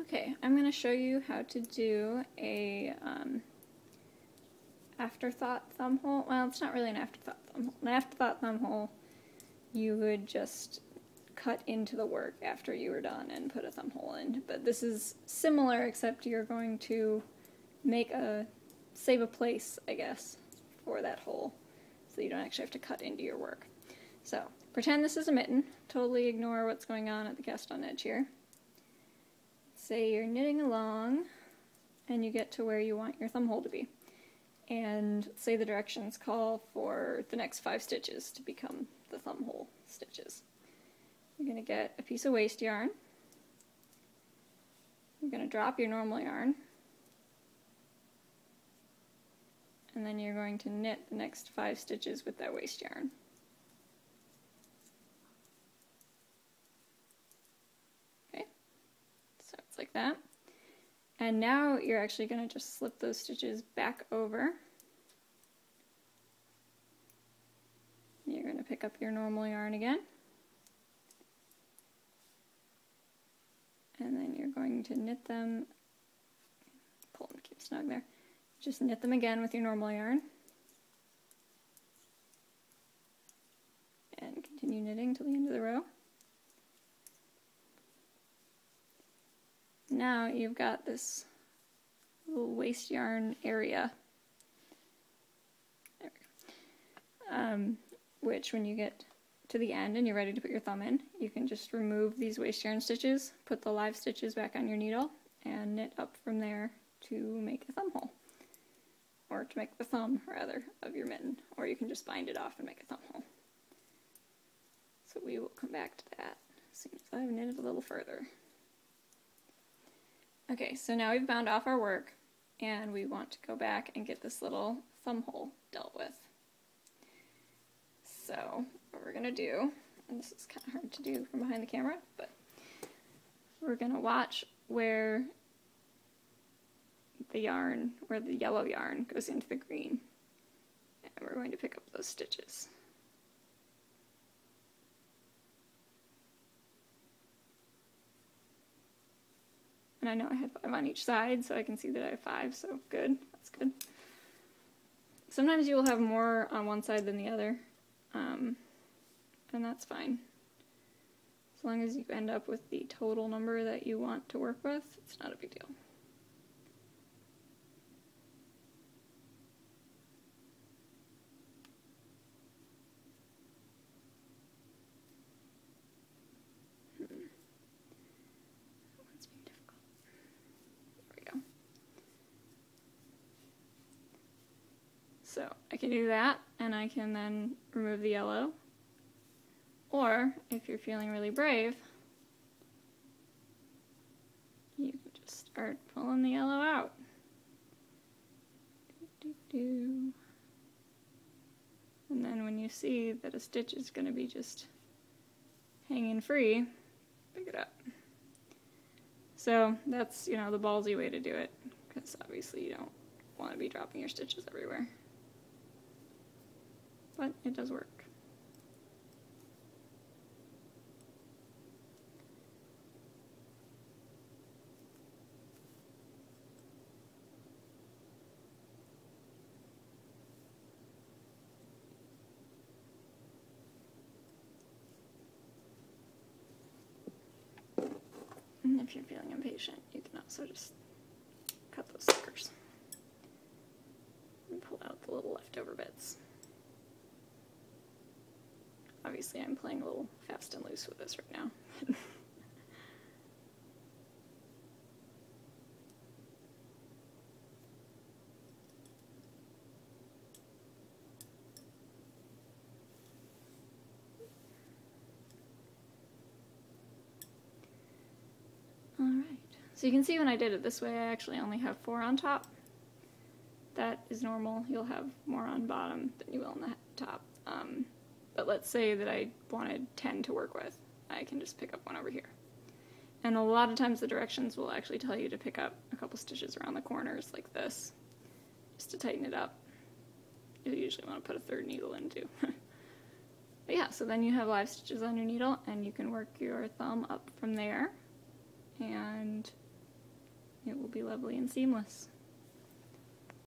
Okay, I'm going to show you how to do a afterthought thumbhole. Well, it's not really an afterthought thumbhole. An afterthought thumbhole, you would just cut into the work after you were done and put a thumbhole in. But this is similar, except you're going to save a place, I guess, for that hole, so you don't actually have to cut into your work. So, pretend this is a mitten. Totally ignore what's going on at the cast on edge here. Say you're knitting along, and you get to where you want your thumbhole to be. And say the directions call for the next 5 stitches to become the thumbhole stitches. You're going to get a piece of waste yarn. You're going to drop your normal yarn. And then you're going to knit the next 5 stitches with that waste yarn. Okay, so it's like that. And now you're actually going to just slip those stitches back over. You're going to pick up your normal yarn again. And then you're going to knit them, pull them to keep snug there. Just knit them again with your normal yarn. And continue knitting till the end of the row. Now you've got this little waste yarn area, there we go. Which when you get to the end and you're ready to put your thumb in, you can just remove these waste yarn stitches, put the live stitches back on your needle, and knit up from there to make a thumb hole. Or to make the thumb, rather, of your mitten. Or you can just bind it off and make a thumb hole. So we will come back to that as soon as I've knitted a little further. Okay, so now we've bound off our work, and we want to go back and get this little thumb hole dealt with. So, what we're going to do, and this is kind of hard to do from behind the camera, but we're going to watch where the yellow yarn goes into the green, and we're going to pick up those stitches. And I know I had 5 on each side, so I can see that I have 5, so good, that's good. Sometimes you will have more on one side than the other, and that's fine. As long as you end up with the total number that you want to work with, it's not a big deal. What's being difficult? There we go. So I can do that, and I can then remove the yellow. Or, if you're feeling really brave, you can just start pulling the yellow out. And then when you see that a stitch is going to be just hanging free, pick it up. So that's, the ballsy way to do it, because obviously you don't want to be dropping your stitches everywhere. But it does work. And if you're feeling impatient, you can also just cut those suckers and pull out the little leftover bits. Obviously, I'm playing a little fast and loose with this right now. Alright, so you can see when I did it this way, I actually only have 4 on top. That is normal. You'll have more on bottom than you will on the top. But let's say that I wanted 10 to work with. I can just pick up one over here. And a lot of times the directions will actually tell you to pick up a couple stitches around the corners like this, just to tighten it up. You usually want to put a 3rd needle in too. But yeah, so then you have live stitches on your needle, and you can work your thumb up from there and be lovely and seamless.